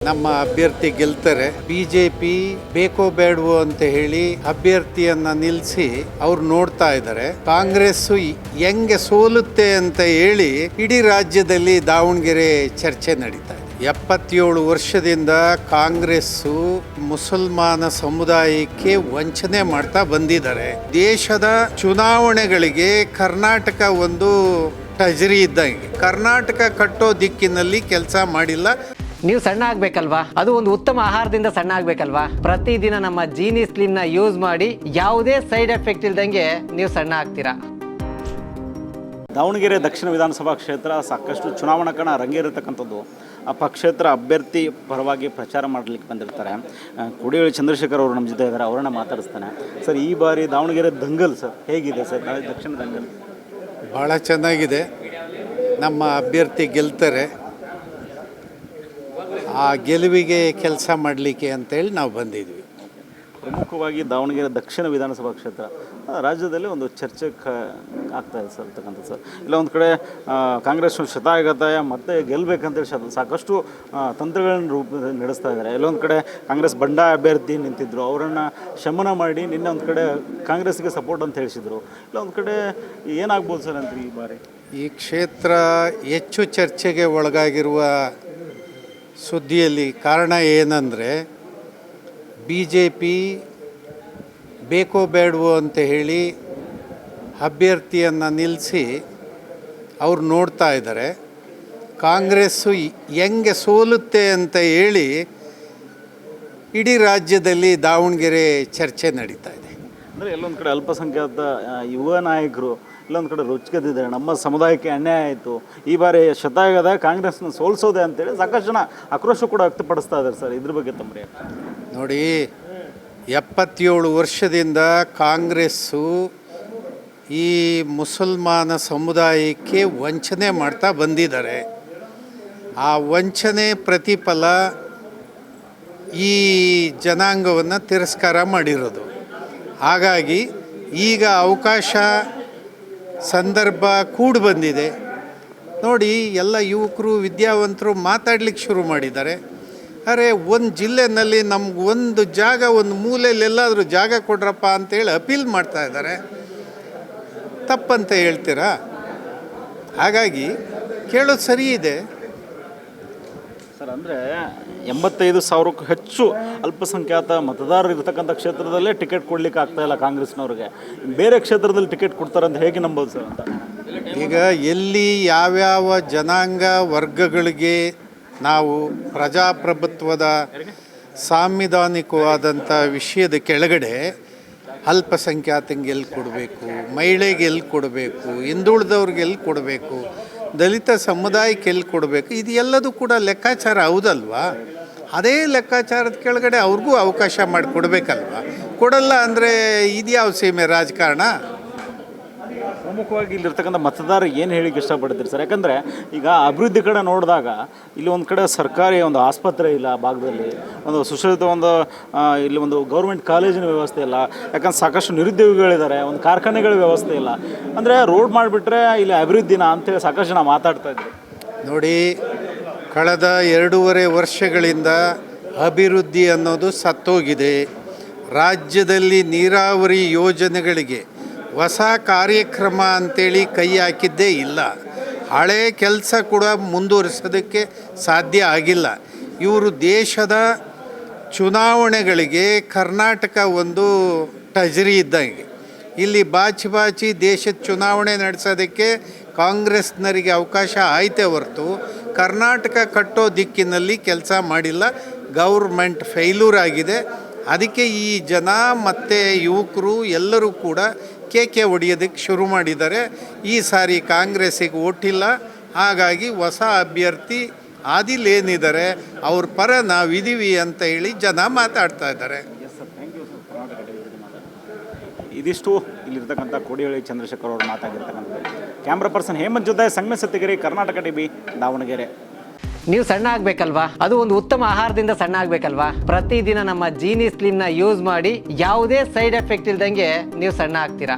ನಮ್ಮ ಅಭ್ಯರ್ಥಿ ಗೆಲ್ತಾರೆ. ಬಿಜೆಪಿ ಬೇಕೋ ಬೇಡವೋ ಅಂತ ಹೇಳಿ ಅಭ್ಯರ್ಥಿಯನ್ನ ನಿಲ್ಲಿಸಿ ಅವ್ರು ನೋಡ್ತಾ ಇದ್ದಾರೆ. ಕಾಂಗ್ರೆಸ್ ಹೆಂಗೆ ಸೋಲುತ್ತೆ ಅಂತ ಹೇಳಿ ಇಡೀ ರಾಜ್ಯದಲ್ಲಿ ದಾವಣಗೆರೆ ಚರ್ಚೆ ನಡೀತಾ ಇದೆ. 77 ವರ್ಷದಿಂದ ಕಾಂಗ್ರೆಸ್ಸು ಮುಸಲ್ಮಾನ ಸಮುದಾಯಕ್ಕೆ ವಂಚನೆ ಮಾಡ್ತಾ ಬಂದಿದ್ದಾರೆ. ದೇಶದ ಚುನಾವಣೆಗಳಿಗೆ ಕರ್ನಾಟಕ ಒಂದು ಟಜರಿ ಇದ್ದಂಗೆ. ಕರ್ನಾಟಕ ಕಟ್ಟೋ ದಿಕ್ಕಿನಲ್ಲಿ ಕೆಲಸ ಮಾಡಿಲ್ಲ. ನೀವು ಸಣ್ಣ ಆಗ್ಬೇಕಲ್ವಾ? ಅದು ಒಂದು ಉತ್ತಮ ಆಹಾರದಿಂದ ಸಣ್ಣ ಆಗ್ಬೇಕಲ್ವಾ? ಪ್ರತಿದಿನ ನಮ್ಮ ಜೀನಿ ಸ್ಲಿಮ್ ನ ಯೂಸ್ ಮಾಡಿ ಯಾವುದೇ ಸೈಡ್ ಎಫೆಕ್ಟ್ ಇಲ್ದಂಗೆ ನೀವು ಸಣ್ಣ ಆಗ್ತೀರಾ. ದಾವಣಗೆರೆ ದಕ್ಷಿಣ ವಿಧಾನಸಭಾ ಕ್ಷೇತ್ರ ಸಾಕಷ್ಟು ಚುನಾವಣಾ ಕಣ ರಂಗೇರಿರ್ತಕ್ಕಂಥದ್ದು. ಆ ಪಕ್ಷೇತರ ಅಭ್ಯರ್ಥಿ ಪರವಾಗಿ ಪ್ರಚಾರ ಮಾಡಲಿಕ್ಕೆ ಬಂದಿರ್ತಾರೆ. ಕೋಡಿಹಳ್ಳಿ ಚಂದ್ರಶೇಖರ್ ಅವರು ನಮ್ಮ ಜೊತೆ ಇದ್ದಾರೆ, ಅವರನ್ನ ಮಾತಾಡಿಸ್ತಾನೆ. ಸರ್, ಈ ಬಾರಿ ದಾವಣಗೆರೆ ದಂಗಲ್ ಸರ್ ಹೇಗಿದೆ ಸರ್? ದಕ್ಷಿಣ ದಂಗಲ್ ಭಾಳ ಚೆನ್ನಾಗಿದೆ. ನಮ್ಮ ಅಭ್ಯರ್ಥಿ ಗೆಲ್ತಾರೆ. ಆ ಗೆಲುವಿಗೆ ಕೆಲಸ ಮಾಡಲಿಕ್ಕೆ ಅಂತೇಳಿ ನಾವು ಬಂದಿದ್ವಿ. ಪ್ರಮುಖವಾಗಿ ದಾವಣಗೆರೆ ದಕ್ಷಿಣ ವಿಧಾನಸಭಾ ಕ್ಷೇತ್ರ ರಾಜ್ಯದಲ್ಲಿ ಒಂದು ಚರ್ಚೆ ಆಗ್ತಾ ಇದೆ ಸರ್ ಅಂತಕ್ಕಂಥ ಸರ್. ಇಲ್ಲ ಒಂದು ಕಡೆ ಕಾಂಗ್ರೆಸ್ ಶತಾಯಗತಾಯ ಮತ್ತೆ ಗೆಲ್ಲಬೇಕಂತೇಳಿ ಸಾಕಷ್ಟು ತಂತ್ರಗಳನ್ನು ನಡೆಸ್ತಾ ಇದ್ದಾರೆ. ಎಲ್ಲೊಂದು ಕಡೆ ಕಾಂಗ್ರೆಸ್ ಬಂಡಾಯ ಅಭ್ಯರ್ಥಿ ನಿಂತಿದ್ದರು, ಅವರನ್ನು ಶಮನ ಮಾಡಿ ನಿನ್ನೆ ಒಂದು ಕಡೆ ಕಾಂಗ್ರೆಸ್ಗೆ ಸಪೋರ್ಟ್ ಅಂತ ಹೇಳಿಸಿದರು. ಇಲ್ಲ ಒಂದು ಕಡೆ ಏನಾಗ್ಬೋದು ಸರ್ ಅಂತ ಈ ಬಾರಿ? ಈ ಕ್ಷೇತ್ರ ಹೆಚ್ಚು ಚರ್ಚೆಗೆ ಒಳಗಾಗಿರುವ ಸುದ್ದಿಯಲ್ಲಿ ಕಾರಣ ಏನಂದರೆ, BJP ಬೇಕೋ ಬೇಡವೋ ಅಂತ ಹೇಳಿ ಅಭ್ಯರ್ಥಿಯನ್ನು ನಿಲ್ಲಿಸಿ ಅವ್ರು ನೋಡ್ತಾ ಇದ್ದಾರೆ. ಕಾಂಗ್ರೆಸ್ಸು ಹೆಂಗೆ ಸೋಲುತ್ತೆ ಅಂತ ಹೇಳಿ ಇಡೀ ರಾಜ್ಯದಲ್ಲಿ ದಾವಣಗೆರೆ ಚರ್ಚೆ ನಡೀತಾ ಇದೆ. ಅಂದರೆ ಎಲ್ಲೊಂದು ಕಡೆ ಅಲ್ಪಸಂಖ್ಯಾತ ಯುವ ನಾಯಕರು ಇಲ್ಲೊಂದು ಕಡೆ ರುಚಿಗೆದ್ದಿದ್ದಾರೆ. ನಮ್ಮ ಸಮುದಾಯಕ್ಕೆ ಅನ್ಯಾಯ ಆಯಿತು, ಈ ಬಾರಿ ಶತಾಯಗದ ಕಾಂಗ್ರೆಸ್ನ ಸೋಲಿಸೋದೆ ಅಂತೇಳಿ ಸಾಕಷ್ಟು ಜನ ಆಕ್ರೋಶ ಕೂಡ ವ್ಯಕ್ತಪಡಿಸ್ತಾ ಇದ್ದಾರೆ ಸರ್. ಇದ್ರ ಬಗ್ಗೆ ತಮ್ಮ ನೋಡಿ, 77 ವರ್ಷದಿಂದ ಕಾಂಗ್ರೆಸ್ಸು ಈ ಮುಸಲ್ಮಾನ ಸಮುದಾಯಕ್ಕೆ ವಂಚನೆ ಮಾಡ್ತಾ ಬಂದಿದ್ದಾರೆ. ಆ ವಂಚನೆ ಪ್ರತಿಫಲ ಈ ಜನಾಂಗವನ್ನು ತಿರಸ್ಕಾರ ಮಾಡಿರೋದು. ಹಾಗಾಗಿ ಈಗ ಅವಕಾಶ ಸಂದರ್ಭ ಕೂಡಿ ಬಂದಿದೆ. ನೋಡಿ, ಎಲ್ಲ ಯುವಕರು ವಿದ್ಯಾವಂತರು ಮಾತಾಡ್ಲಿಕ್ಕೆ ಶುರು ಮಾಡಿದ್ದಾರೆ. ಅರೆ, ಒಂದು ಜಿಲ್ಲೆನಲ್ಲಿ ನಮ್ಗೆ ಒಂದು ಜಾಗ, ಒಂದು ಮೂಲೆಯಲ್ಲಿ ಎಲ್ಲಾದರೂ ಜಾಗ ಕೊಡ್ರಪ್ಪ ಅಂತೇಳಿ ಅಪೀಲ್ ಮಾಡ್ತಾ ಇದ್ದಾರೆ. ತಪ್ಪಂತ ಹೇಳ್ತೀರಾ? ಹಾಗಾಗಿ ಕೇಳೋದು ಸರಿ ಇದೆ ಸರ್. ಅಂದರೆ 85,000ಕ್ಕೂ ಹೆಚ್ಚು ಅಲ್ಪಸಂಖ್ಯಾತ ಮತದಾರರು ಇರತಕ್ಕಂಥ ಕ್ಷೇತ್ರದಲ್ಲೇ ಟಿಕೆಟ್ ಕೊಡ್ಲಿಕ್ಕೆ ಆಗ್ತಾ ಇಲ್ಲ ಕಾಂಗ್ರೆಸ್ನವ್ರಿಗೆ. ಬೇರೆ ಕ್ಷೇತ್ರದಲ್ಲಿ ಟಿಕೆಟ್ ಕೊಡ್ತಾರೆ ಅಂತ ಹೇಗೆ ನಂಬೋದು ಸರ್ ಅಂತ? ಈಗ ಎಲ್ಲಿ ಯಾವ್ಯಾವ ಜನಾಂಗ ವರ್ಗಗಳಿಗೆ ನಾವು ಪ್ರಜಾಪ್ರಭುತ್ವದ ಸಾಂವಿಧಾನಿಕವಾದಂಥ ವಿಷಯದ ಕೆಳಗಡೆ ಅಲ್ಪಸಂಖ್ಯಾತಂಗೆ ಎಲ್ಲಿ ಕೊಡಬೇಕು, ಮಹಿಳೆಗೆ ಎಲ್ಲಿ ಕೊಡಬೇಕು, ಹಿಂದುಳಿದವ್ರಿಗೆ ಎಲ್ಲಿ ಕೊಡಬೇಕು, ದಲಿತ ಸಮುದಾಯಕ್ಕೆ ಎಲ್ಲಿ ಕೊಡಬೇಕು, ಇದು ಎಲ್ಲದೂ ಕೂಡ ಲೆಕ್ಕಾಚಾರ ಹೌದಲ್ವಾ? ಅದೇ ಲೆಕ್ಕಾಚಾರದ ಕೆಳಗಡೆ ಅವ್ರಿಗೂ ಅವಕಾಶ ಮಾಡಿಕೊಡ್ಬೇಕಲ್ವ? ಕೊಡಲ್ಲ ಅಂದರೆ ಇದ್ಯಾವ ಸೀಮೆ ರಾಜಕಾರಣ? ಪ್ರಮುಖವಾಗಿ ಇಲ್ಲಿರ್ತಕ್ಕಂಥ ಮತದಾರ ಏನು ಹೇಳಿಕ್ಕೆ ಇಷ್ಟಪಡ್ತೀರಿ ಸರ್? ಯಾಕಂದರೆ ಈಗ ಅಭಿವೃದ್ಧಿ ಕಡೆ ನೋಡಿದಾಗ ಇಲ್ಲಿ ಒಂದು ಕಡೆ ಸರ್ಕಾರಿ ಒಂದು ಆಸ್ಪತ್ರೆ ಇಲ್ಲ, ಭಾಗದಲ್ಲಿ ಒಂದು ಸುಸಜ್ಜಿತ ಒಂದು ಇಲ್ಲಿ ಒಂದು ಗೌರ್ಮೆಂಟ್ ಕಾಲೇಜಿನ ವ್ಯವಸ್ಥೆ ಇಲ್ಲ. ಯಾಕಂದ್ರೆ ಸಾಕಷ್ಟು ನಿರುದ್ಯೋಗಿಗಳಿದ್ದಾರೆ, ಒಂದು ಕಾರ್ಖಾನೆಗಳ ವ್ಯವಸ್ಥೆ ಇಲ್ಲ. ಅಂದರೆ ರೋಡ್ ಮಾಡಿಬಿಟ್ರೆ ಇಲ್ಲಿ ಅಭಿವೃದ್ಧಿನ ಅಂತೇಳಿ ಸಾಕಷ್ಟು ಜನ ಮಾತಾಡ್ತಾ ಇದ್ರು. ನೋಡಿ, ಕಳೆದ 2.5 ವರ್ಷಗಳಿಂದ ಅಭಿವೃದ್ಧಿ ಅನ್ನೋದು ಸತ್ತೋಗಿದೆ. ರಾಜ್ಯದಲ್ಲಿ ನೀರಾವರಿ ಯೋಜನೆಗಳಿಗೆ ಹೊಸ ಕಾರ್ಯಕ್ರಮ ಅಂತೇಳಿ ಕೈ ಹಾಕಿದ್ದೇ ಇಲ್ಲ. ಹಳೆ ಕೆಲಸ ಕೂಡ ಮುಂದುವರಿಸೋದಕ್ಕೆ ಸಾಧ್ಯ ಆಗಿಲ್ಲ. ಇವರು ದೇಶದ ಚುನಾವಣೆಗಳಿಗೆ ಕರ್ನಾಟಕ ಒಂದು ಟಜರಿ ಇದ್ದಂಗೆ. ಇಲ್ಲಿ ಬಾಚಿ ದೇಶದ ಚುನಾವಣೆ ನಡೆಸೋದಕ್ಕೆ ಕಾಂಗ್ರೆಸ್ನರಿಗೆ ಅವಕಾಶ ಆಯ್ತೇ ಹೊರತು ಕರ್ನಾಟಕ ಕಟ್ಟೋ ದಿಕ್ಕಿನಲ್ಲಿ ಕೆಲಸ ಮಾಡಿಲ್ಲ. ಗೌರ್ಮೆಂಟ್ ಫೇಲ್ಯೂರ್ ಆಗಿದೆ. ಅದಕ್ಕೆ ಈ ಜನ ಮತ್ತು ಯುವಕರು ಎಲ್ಲರೂ ಕೂಡ ಕೇಕೆ ಹೊಡೆಯೋದಕ್ಕೆ ಶುರು ಮಾಡಿದ್ದಾರೆ. ಈ ಸಾರಿ ಕಾಂಗ್ರೆಸ್ಸಿಗೆ ಓಟಿಲ್ಲ. ಹಾಗಾಗಿ ಹೊಸ ಅಭ್ಯರ್ಥಿ ಆದಿಲೇನಿದ್ದಾರೆ ಅವ್ರ ಪರ ನಾವಿದ್ದೀವಿ ಅಂತ ಹೇಳಿ ಜನ ಮಾತಾಡ್ತಾ ಇದ್ದಾರೆ. ಇದಿಷ್ಟು ಇಲ್ಲಿರ್ತಕ್ಕಂಥ ಕೋಡಿಹಳ್ಳಿ ಚಂದ್ರಶೇಖರ್ ಅವರು ಮಾತಾಡಿರ್ತಕ್ಕಂಥದ್ದು. ಕ್ಯಾಮ್ರಾ ಪರ್ಸನ್ ಹೇಮಂತ್ ಜೊತೆ ಸಂಗಮೇಶ್ ಸತ್ತಿಗೆರೆ, ಕರ್ನಾಟಕ ಟಿವಿ, ದಾವಣಗೆರೆ. ನೀವು ಸಣ್ಣ ಆಗ್ಬೇಕಲ್ವಾ? ಅದು ಒಂದು ಉತ್ತಮ ಆಹಾರದಿಂದ ಸಣ್ಣ ಆಗ್ಬೇಕಲ್ವಾ? ಪ್ರತಿದಿನ ನಮ್ಮ ಜೀನಿ ಸ್ಲಿಮ್ ನ ಯೂಸ್ ಮಾಡಿ ಯಾವುದೇ ಸೈಡ್ ಎಫೆಕ್ಟ್ ಇಲ್ದಂಗೆ ನೀವು ಸಣ್ಣ ಆಗ್ತೀರಾ.